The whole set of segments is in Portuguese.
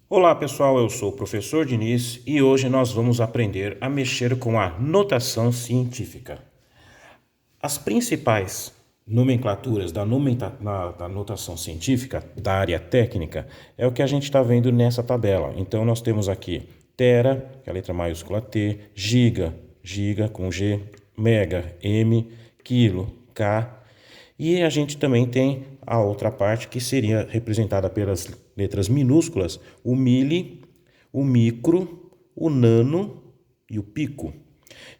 Olá pessoal, eu sou o professor Diniz e hoje nós vamos aprender a mexer com a notação científica. As principais nomenclaturas da notação científica, da área técnica, é o que a gente está vendo nessa tabela. Então nós temos aqui tera, que é a letra maiúscula T, giga, giga com G, mega, M, quilo, K, e a gente também tem a outra parte que seria representada pelas letras minúsculas, o mili, o micro, o nano e o pico.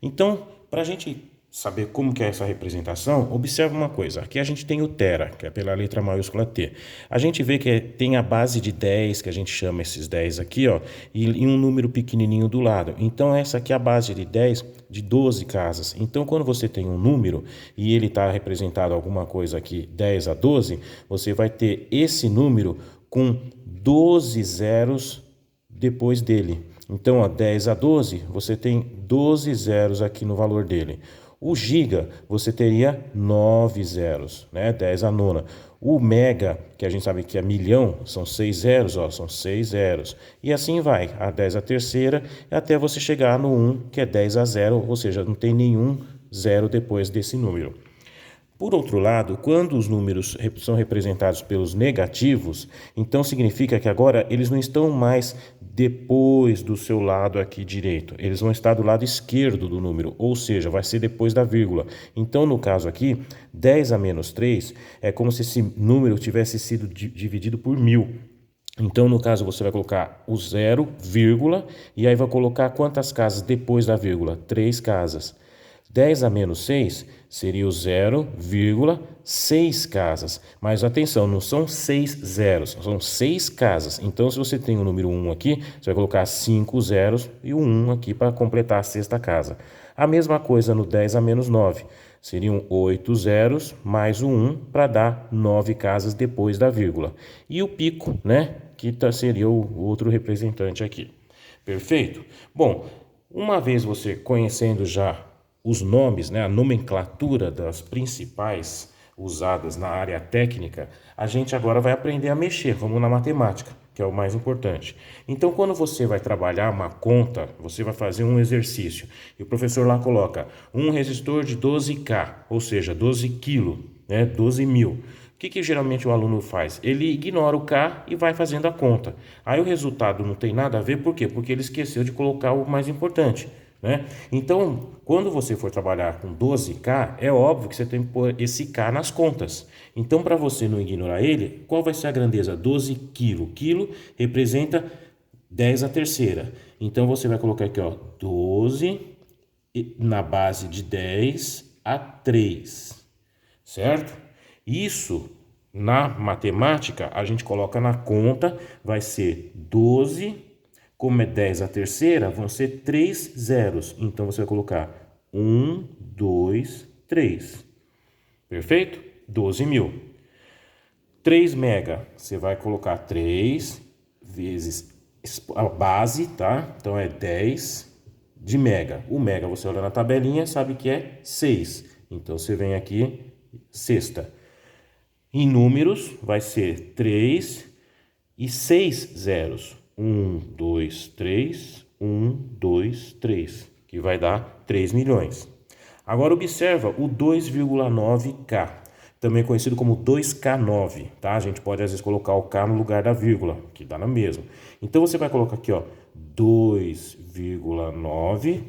Então, para a gente saber como que é essa representação, observa uma coisa. Aqui a gente tem o tera, que é pela letra maiúscula T. A gente vê que tem a base de 10, que a gente chama esses 10 aqui, ó, e um número pequenininho do lado. Então, essa aqui é a base de 10 de 12 casas. Então, quando você tem um número e ele está representado alguma coisa aqui, 10 a 12, você vai ter esse número com 12 zeros depois dele. Então, ó, 10 a 12, você tem 12 zeros aqui no valor dele. O giga, você teria 9 zeros, né? 10 a nona. O mega, que a gente sabe que é milhão, são 6 zeros, ó, são 6 zeros. E assim vai, a 10 a terceira, até você chegar no 1, que é 10 a 0, ou seja, não tem nenhum zero depois desse número. Por outro lado, quando os números são representados pelos negativos, então significa que agora eles não estão mais depois do seu lado aqui direito, eles vão estar do lado esquerdo do número, ou seja, vai ser depois da vírgula. Então, no caso aqui, 10 a menos 3 é como se esse número tivesse sido dividido por 1000. Então, no caso, você vai colocar o zero, vírgula, e aí vai colocar quantas casas depois da vírgula? 3 casas. 10 a menos 6 seria o 0,6 casas. Mas atenção, não são 6 zeros, são 6 casas. Então, se você tem o número 1 aqui, você vai colocar 5 zeros e o 1 aqui para completar a sexta casa. A mesma coisa no 10 a menos 9. Seriam 8 zeros mais o 1 para dar 9 casas depois da vírgula. E o pico, né? Que seria o outro representante aqui. Perfeito? Bom, uma vez você conhecendo já os nomes, né, a nomenclatura das principais usadas na área técnica, a gente agora vai aprender a mexer, vamos na matemática, que é o mais importante. Então, quando você vai trabalhar uma conta, você vai fazer um exercício, e o professor lá coloca um resistor de 12K, ou seja, 12 quilos, né, 12 mil. O que geralmente o aluno faz? Ele ignora o K e vai fazendo a conta. Aí o resultado não tem nada a ver, por quê? Porque ele esqueceu de colocar o mais importante, né? Então, quando você for trabalhar com 12K, é óbvio que você tem que pôr esse K nas contas. Então, para você não ignorar ele, qual vai ser a grandeza? 12 quilo. Quilo representa 10 a terceira. Então, você vai colocar aqui, ó, 12 na base de 10 a 3, certo? Isso, na matemática, a gente coloca na conta, vai ser 12, como é 10 a terceira, vão ser 3 zeros. Então, você vai colocar 1, 2, 3. Perfeito? 12 mil. 3 mega, você vai colocar 3 vezes a base, tá? Então, é 10 de mega. O mega, você olha na tabelinha, sabe que é 6. Então, você vem aqui, sexta. Em números, vai ser 3 e 6 zeros. 1, 2, 3, 1, 2, 3, que vai dar 3 milhões. Agora observa o 2,9K, também conhecido como 2K9, tá? A gente pode às vezes colocar o K no lugar da vírgula, que dá na mesma. Então você vai colocar aqui, ó, 2,9,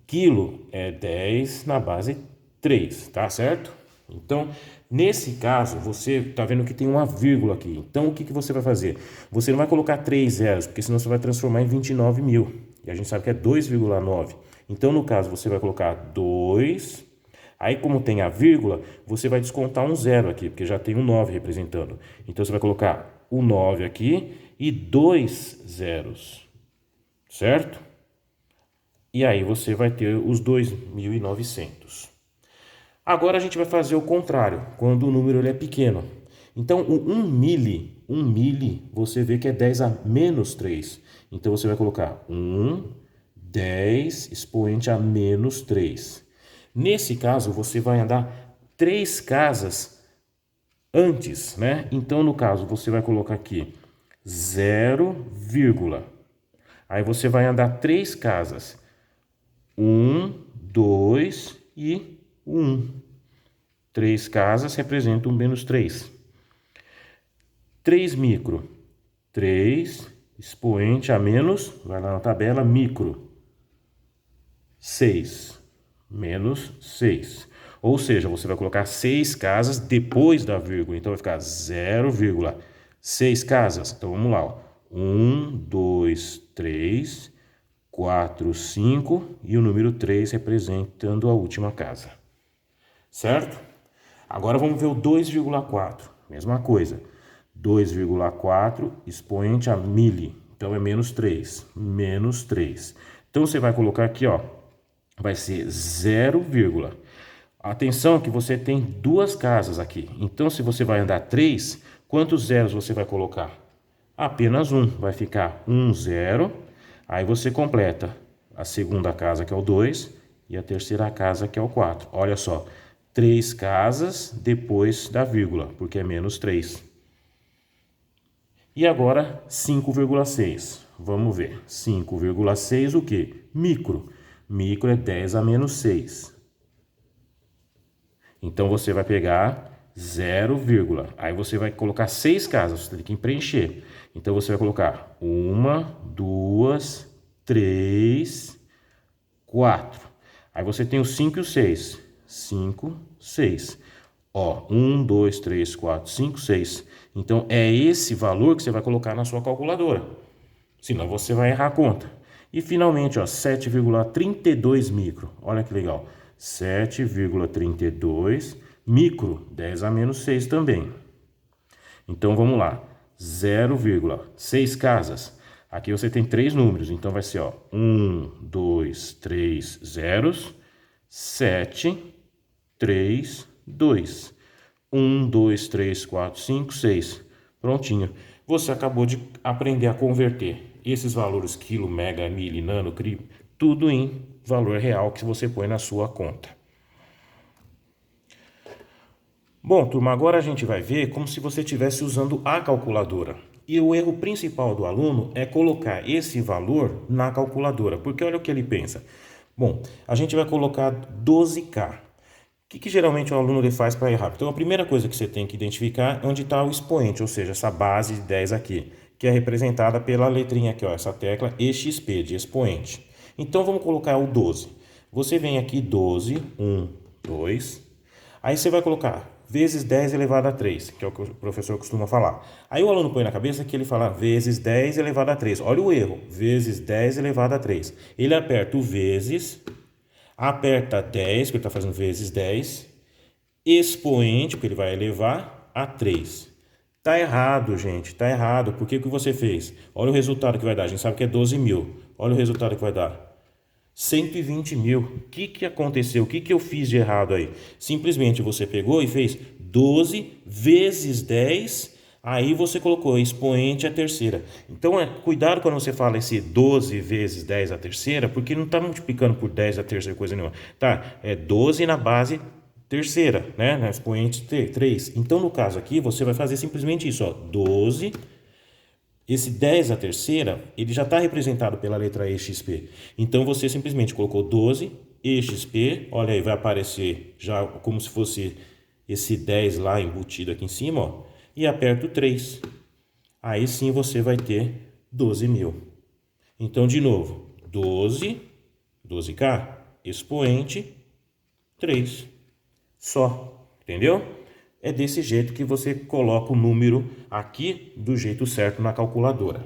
quilo é 10 na base 3, tá certo? Então, nesse caso, você está vendo que tem uma vírgula aqui. Então, o que você vai fazer? Você não vai colocar 3 zeros, porque senão você vai transformar em 29 mil. E a gente sabe que é 2,9. Então, no caso, você vai colocar 2. Aí, como tem a vírgula, você vai descontar um zero aqui, porque já tem um 9 representando. Então, você vai colocar o 9 aqui e 2 zeros. Certo? E aí, você vai ter os 2.900. Agora a gente vai fazer o contrário, quando o número ele é pequeno. Então, o 1 mili, você vê que é 10 a menos 3. Então, você vai colocar 1, 10, expoente a menos 3. Nesse caso, você vai andar 3 casas antes, né? Então, no caso, você vai colocar aqui 0, vírgula. Aí você vai andar 3 casas. 1, 2 e 1. 3 casas representam menos 3. 3 micro. 3, expoente a menos, vai lá na tabela, micro. 6, menos 6. Ou seja, você vai colocar 6 casas depois da vírgula. Então vai ficar 0,6 casas. Então vamos lá. 1, 2, 3, 4, 5 e o número 3 representando a última casa. Certo? Agora vamos ver o 2,4. Mesma coisa. 2,4 expoente a mili. Então é menos 3. Menos 3. Então você vai colocar aqui, ó. Vai ser 0, vírgula. Atenção que você tem 2 casas aqui. Então se você vai andar 3, quantos zeros você vai colocar? Apenas 1. Vai ficar 1, 0. Aí você completa a segunda casa, que é o 2, e a terceira casa, que é o 4. Olha só, 3 casas depois da vírgula, porque é menos 3. E agora 5,6. Vamos ver. 5,6 o quê? Micro. Micro é 10 a menos 6. Então você vai pegar 0, vírgula. Aí você vai colocar 6 casas, você tem que preencher. Então você vai colocar 1, 2, 3, 4. Aí você tem o 5 e o 6. 5, 6. Ó, 1, 2, 3, 4, 5, 6. Então é esse valor que você vai colocar na sua calculadora. Senão você vai errar a conta. E finalmente, ó, 7,32 micro. Olha que legal. 7,32 micro, 10 a menos 6 também. Então vamos lá. 0,6 casas. Aqui você tem 3 números, então vai ser, ó, 1, 2, 3 zeros, 7, 3, 2. 1, 2, 3, 4, 5, 6. Prontinho. Você acabou de aprender a converter esses valores quilo, mega, mili, nano, cri, tudo em valor real que você põe na sua conta. Bom, turma, agora a gente vai ver como se você estivesse usando a calculadora. E o erro principal do aluno é colocar esse valor na calculadora, porque olha o que ele pensa. Bom, a gente vai colocar 12K. O que geralmente o aluno faz para errar? Então, a primeira coisa que você tem que identificar é onde está o expoente, ou seja, essa base de 10 aqui, que é representada pela letrinha aqui, ó, essa tecla EXP, de expoente. Então, vamos colocar o 12. Você vem aqui 12, 1, 2. Aí você vai colocar vezes 10 elevado a 3, que é o que o professor costuma falar. Aí o aluno põe na cabeça que ele fala vezes 10 elevado a 3. Olha o erro, vezes 10 elevado a 3. Ele aperta o vezes, aperta 10, porque ele está fazendo vezes 10, expoente, porque ele vai elevar a 3. Tá errado, gente, tá errado. Por que que você fez? Olha o resultado que vai dar. A gente sabe que é 12 mil. Olha o resultado que vai dar. 120 mil. O que aconteceu? O que eu fiz de errado aí? Simplesmente você pegou e fez 12 vezes 10, aí você colocou expoente a terceira. Então, cuidado quando você fala esse 12 vezes 10 a terceira, porque não está multiplicando por 10 a terceira coisa nenhuma. Tá? É 12 na base terceira, né? Na expoente 3. Então, no caso aqui, você vai fazer simplesmente isso, ó, 12. Esse 10 a terceira, ele já está representado pela letra EXP. Então, você simplesmente colocou 12, EXP, olha aí, vai aparecer já como se fosse esse 10 lá embutido aqui em cima, ó, e aperta o 3. Aí sim você vai ter 12 mil. Então, de novo, 12K, expoente 3. Só, entendeu? É desse jeito que você coloca o número aqui do jeito certo na calculadora.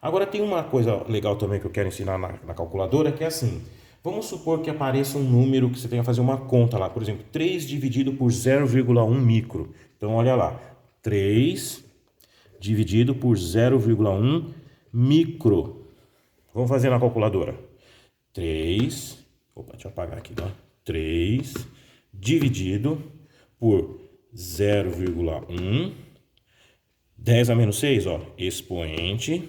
Agora tem uma coisa legal também que eu quero ensinar na calculadora, que é assim. Vamos supor que apareça um número que você tenha que fazer uma conta lá. Por exemplo, 3 dividido por 0,1 micro. Então, olha lá. 3 dividido por 0,1 micro. Vamos fazer na calculadora. 3... Opa, deixa eu apagar aqui, tá? 3 dividido por 0,1, 10 a menos 6, ó, expoente,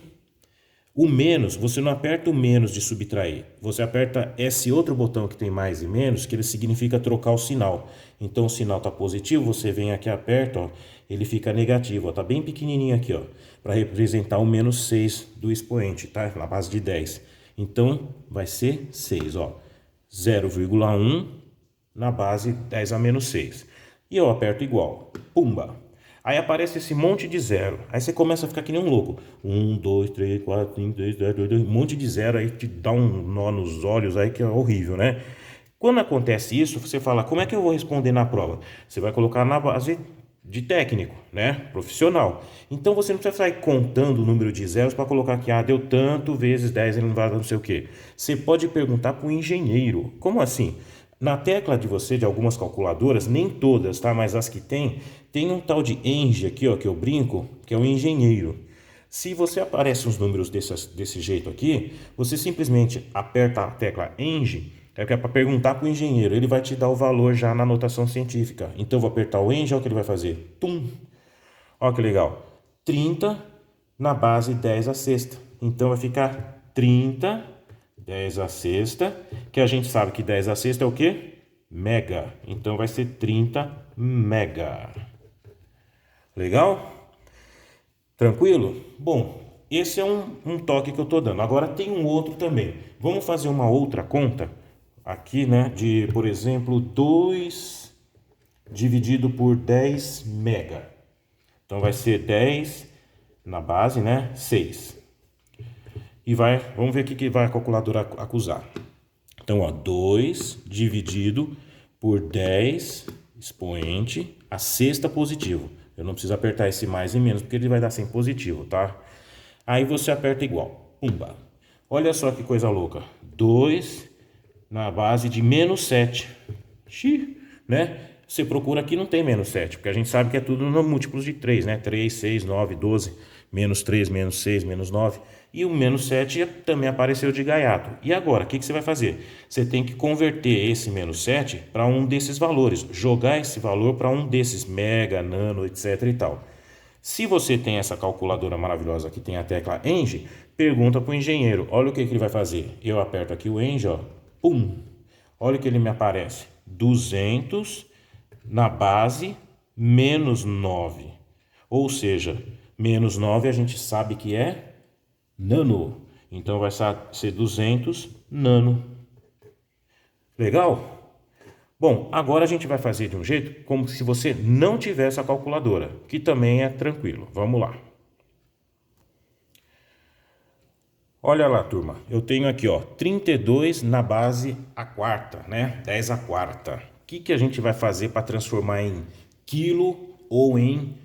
O menos, você não aperta o menos de subtrair. Você aperta esse outro botão que tem mais e menos, que ele significa trocar o sinal. Então o sinal está positivo, você vem aqui e aperta, ó, ele fica negativo. Está bem pequenininho aqui, para representar o menos 6 do expoente, tá? Na base de 10. Então vai ser 6, ó. 0,1 na base 10 a menos 6. E eu aperto igual. Pumba! Aí aparece esse monte de zero. Aí você começa a ficar que nem um louco. 1, 2, 3, 4, 5, 6, 7, 8, 9, um monte de zero aí te dá um nó nos olhos aí que é horrível, né? Quando acontece isso, você fala, como é que eu vou responder na prova? Você vai colocar na base de técnico, né? Profissional. Então você não precisa sair contando o número de zeros para colocar aqui, deu tanto vezes 10, ele não vai dar não sei o quê. Você pode perguntar para o engenheiro. Como assim? Na tecla de você, de algumas calculadoras, nem todas, tá? Mas as que tem um tal de Eng aqui, ó, que eu brinco, que é o engenheiro. Se você aparece uns números desse jeito aqui, você simplesmente aperta a tecla Eng, é para perguntar para o engenheiro, ele vai te dar o valor já na notação científica. Então eu vou apertar o Eng, olha o que ele vai fazer. Tum! Olha que legal. 30 na base 10 a sexta. Então vai ficar 30 10 a sexta, que a gente sabe que 10 a sexta é o quê? Mega. Então vai ser 30 mega. Legal? Tranquilo? Bom, esse é um toque que eu estou dando. Agora tem um outro também. Vamos fazer uma outra conta aqui, né? De, por exemplo, 2 dividido por 10 mega. Então vai ser 10 na base, né? 6. E vamos ver o que vai a calculadora acusar. Então, ó, 2 dividido por 10 expoente a sexta positivo. Eu não preciso apertar esse mais e menos, porque ele vai dar sem positivo, tá? Aí você aperta igual. Pumba. Olha só que coisa louca. 2 na base de menos 7. Xiii, né? Você procura aqui, não tem menos 7, porque a gente sabe que é tudo no múltiplos de 3, né? 3, 6, 9, 12, menos 3, menos 6, menos 9. E o menos 7 também apareceu de gaiato. E agora, o que você vai fazer? Você tem que converter esse menos 7 para um desses valores. Jogar esse valor para um desses, mega, nano, etc e tal. Se você tem essa calculadora maravilhosa que tem a tecla Eng, pergunta para o engenheiro. Olha o que ele vai fazer. Eu aperto aqui o Eng, ó. Pum! Olha o que ele me aparece. 200 na base menos 9. Ou seja, menos 9 a gente sabe que é nano. Então vai ser 200 nano. Legal? Bom, agora a gente vai fazer de um jeito como se você não tivesse a calculadora, que também é tranquilo. Vamos lá. Olha lá, turma. Eu tenho aqui, ó, 32 na base a quarta, né? 10 a quarta. O que a gente vai fazer para transformar em quilo ou em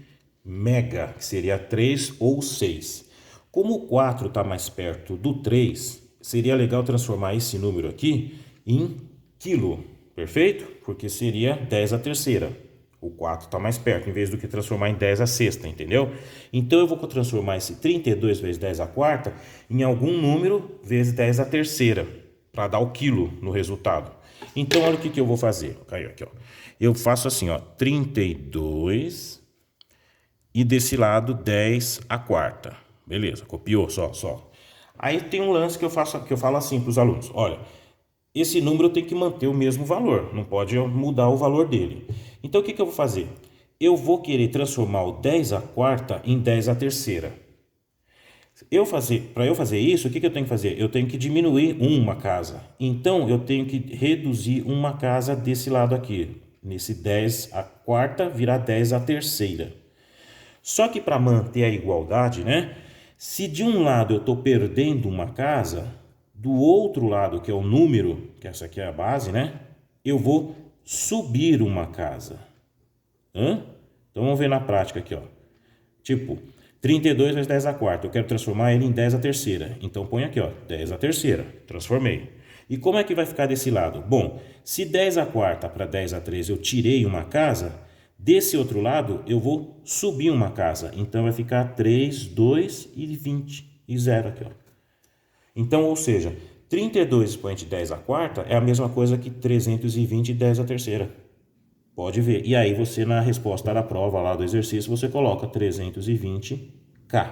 mega, que seria 3 ou 6? Como o 4 está mais perto do 3, seria legal transformar esse número aqui em quilo, perfeito? Porque seria 10 a terceira. O 4 está mais perto, em vez do que transformar em 10 a sexta, entendeu? Então eu vou transformar esse 32 vezes 10 a quarta em algum número vezes 10 a terceira, para dar o quilo no resultado. Então olha o que eu vou fazer. Caiu aqui, ó. Eu faço assim, ó, 32 e desse lado 10 a quarta. Beleza, copiou, só. Aí tem um lance que eu falo assim para os alunos. Olha, esse número tem que manter o mesmo valor, não pode mudar o valor dele. Então o que eu vou fazer? Eu vou querer transformar o 10 a quarta em 10 a terceira. Para eu fazer isso, o que eu tenho que fazer? Eu tenho que diminuir uma casa. Então eu tenho que reduzir uma casa desse lado aqui. Nesse 10 a quarta virar 10 a terceira. Só que para manter a igualdade, né? Se de um lado eu estou perdendo uma casa, do outro lado, que é o número, que essa aqui é a base, né? Eu vou subir uma casa. Então vamos ver na prática aqui, ó. Tipo, 32 vezes 10 a quarta. Eu quero transformar ele em 10 a terceira. Então põe aqui, ó, 10 a terceira. Transformei. E como é que vai ficar desse lado? Bom, se 10 a quarta para 10 a 3 eu tirei uma casa, desse outro lado eu vou subir uma casa. Então vai ficar 3, 2 e 20 e 0 aqui, ó. Então, ou seja, 32 expoente 10 a quarta é a mesma coisa que 320 e 10 a terceira. Pode ver. E aí você, na resposta da prova lá do exercício, você coloca 320K.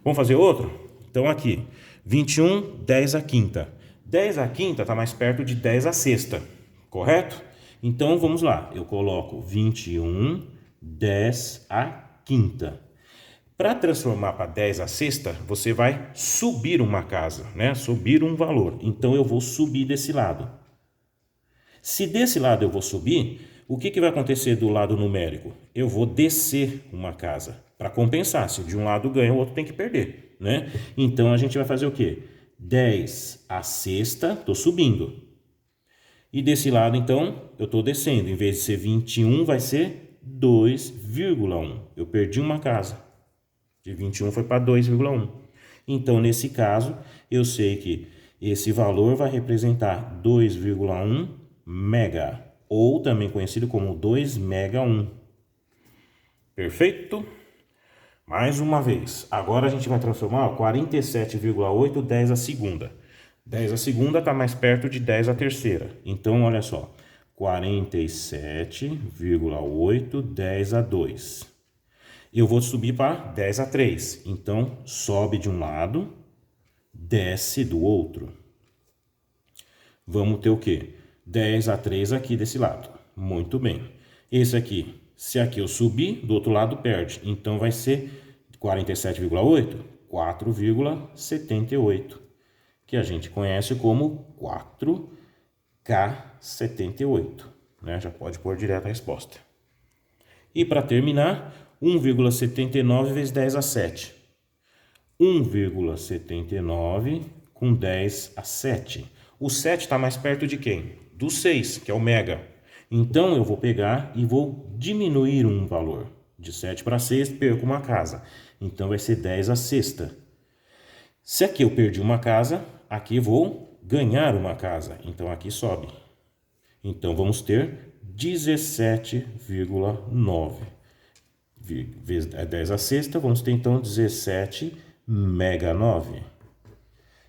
Vamos fazer outro? Então aqui, 21, 10 à quinta. 10 à quinta está mais perto de 10 à sexta, correto? Então vamos lá, eu coloco 21, 10 à quinta. Para transformar para 10 à sexta, você vai subir uma casa, né? Subir um valor. Então eu vou subir desse lado. Se desse lado eu vou subir, o que vai acontecer do lado numérico? Eu vou descer uma casa para compensar. Se de um lado ganha, o outro tem que perder, né? Então a gente vai fazer o quê? 10 à sexta, estou subindo. E desse lado, então, eu estou descendo. Em vez de ser 21, vai ser 2,1. Eu perdi uma casa. De 21 foi para 2,1. Então, nesse caso, eu sei que esse valor vai representar 2,1 mega, ou também conhecido como 2 mega 1. Perfeito? Mais uma vez. Agora a gente vai transformar 47,8, 10 à segunda. 10 à segunda está mais perto de 10 à terceira. Então, olha só. 47,8, 10 a 2. Eu vou subir para 10 a 3. Então, sobe de um lado, desce do outro. Vamos ter o quê? 10 a 3 aqui desse lado. Muito bem. Esse aqui, se aqui eu subir, do outro lado perde. Então, vai ser 47,8, 4,78. Que a gente conhece como 4K78. Né? Já pode pôr direto a resposta. E para terminar, 1,79 vezes 10 a 7. 1,79 com 10 a 7. O 7 está mais perto de quem? Do 6, que é o mega. Então, eu vou pegar e vou diminuir um valor. De 7 para 6, perco uma casa. Então, vai ser 10 a sexta. Se aqui eu perdi uma casa, aqui vou ganhar uma casa. Então, aqui sobe. Então, vamos ter 17,9. Vezes 10 a sexta, vamos ter então 17 mega 9.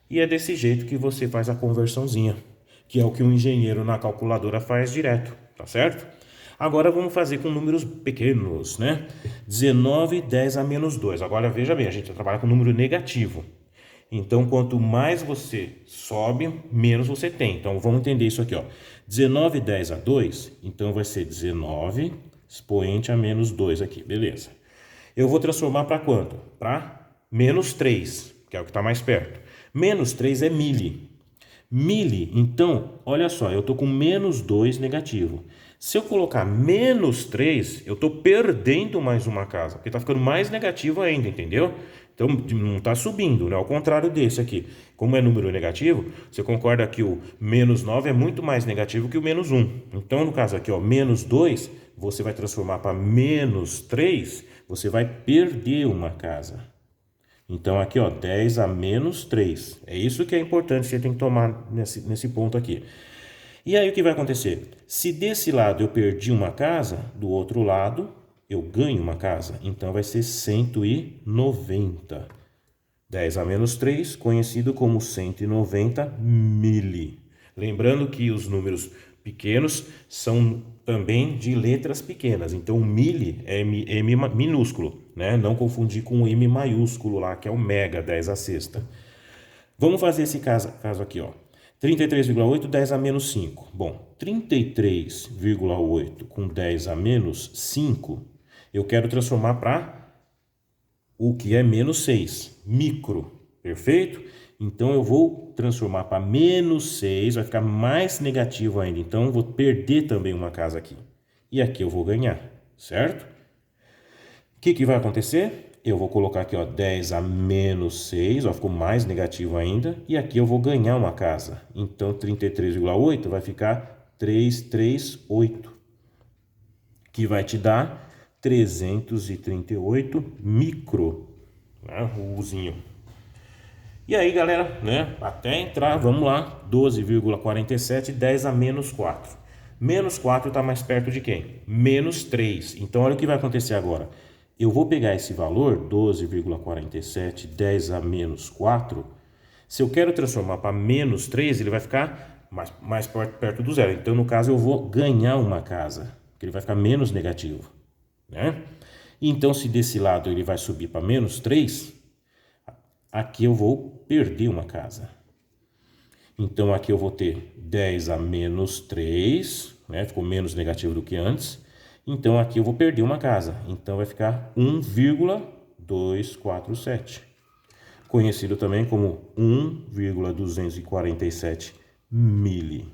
E é desse jeito que você faz a conversãozinha, que é o que um engenheiro na calculadora faz direto, tá certo? Agora vamos fazer com números pequenos, né? 19, 10 a menos 2. Agora veja bem, a gente trabalha com número negativo. Então, quanto mais você sobe, menos você tem. Então, vamos entender isso aqui, ó. 19, 10 a 2, então vai ser 19 expoente a menos 2 aqui, beleza. Eu vou transformar para quanto? Para menos 3, que é o que está mais perto. Menos 3 é mili. Mili, então, olha só, eu estou com menos 2 negativo. Se eu colocar menos 3, eu estou perdendo mais uma casa, porque está ficando mais negativo ainda, entendeu? Então, não está subindo, né? Ao contrário desse aqui. Como é número negativo, você concorda que o menos 9 é muito mais negativo que o menos 1. Então, no caso aqui, ó, menos 2, você vai transformar para menos 3, você vai perder uma casa. Então, aqui, ó, 10 a menos 3. É isso que é importante, você tem que tomar nesse ponto aqui. E aí, o que vai acontecer? Se desse lado eu perdi uma casa, do outro lado eu ganho uma casa. Então, vai ser 190. 10 a menos 3, conhecido como 190 mili. Lembrando que os números pequenos são também de letras pequenas. Então, o mili é M minúsculo, né? Não confundir com o M maiúsculo lá, que é o mega, 10 a sexta. Vamos fazer esse caso aqui, ó. 33,8, 10 a menos 5. Bom, 33,8 com 10 a menos 5, eu quero transformar para o que é menos 6, micro, perfeito? Então, eu vou transformar para menos 6, vai ficar mais negativo ainda. Então, eu vou perder também uma casa aqui. E aqui eu vou ganhar, certo? O que vai acontecer? Eu vou colocar aqui, ó, 10 a menos 6, ó, ficou mais negativo ainda. E aqui eu vou ganhar uma casa. Então, 33,8 vai ficar 338, que vai te dar 338 micro, né? O Uzinho. E aí, galera, né? Até entrar, vamos lá, 12,47, 10 a menos 4. Menos 4 está mais perto de quem? Menos 3. Então, olha o que vai acontecer agora. Eu vou pegar esse valor, 12,47, 10 a menos 4. Se eu quero transformar para menos 3, ele vai ficar mais perto do zero. Então, no caso, eu vou ganhar uma casa, porque ele vai ficar menos negativo, né? Então, se desse lado ele vai subir para menos 3, aqui eu vou perder uma casa. Então, aqui eu vou ter 10 a menos 3, né? Ficou menos negativo do que antes. Então, aqui eu vou perder uma casa. Então, vai ficar 1,247. Conhecido também como 1,247 mili.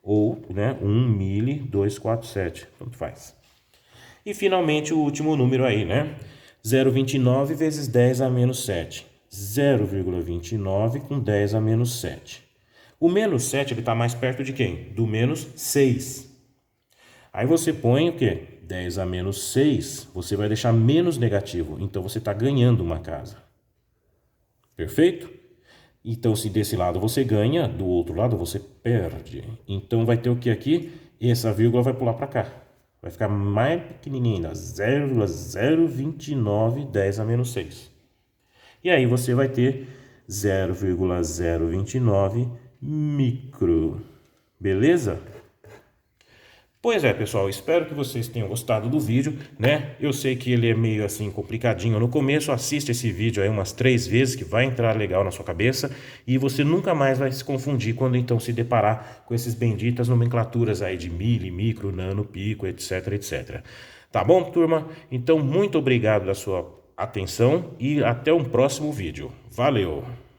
Ou, né, 1.247, tanto faz. E, finalmente, o último número aí, né? 0,29 vezes 10 a menos 7. 0,29 com 10 a menos 7. O menos 7 está mais perto de quem? Do menos 6. Aí você põe o quê? 10 a menos 6, você vai deixar menos negativo. Então, você está ganhando uma casa. Perfeito? Então, se desse lado você ganha, do outro lado você perde. Então, vai ter o que aqui? Essa vírgula vai pular para cá. Vai ficar mais pequenininha, 0,029, 10 a menos 6. E aí você vai ter 0,029 micro. Beleza? Pois é, pessoal, espero que vocês tenham gostado do vídeo, né? Eu sei que ele é meio assim complicadinho no começo, assiste esse vídeo aí umas 3 vezes que vai entrar legal na sua cabeça e você nunca mais vai se confundir quando então se deparar com esses benditas nomenclaturas aí de mili, micro, nano, pico, etc, etc. Tá bom, turma? Então, muito obrigado da sua atenção e até um próximo vídeo. Valeu!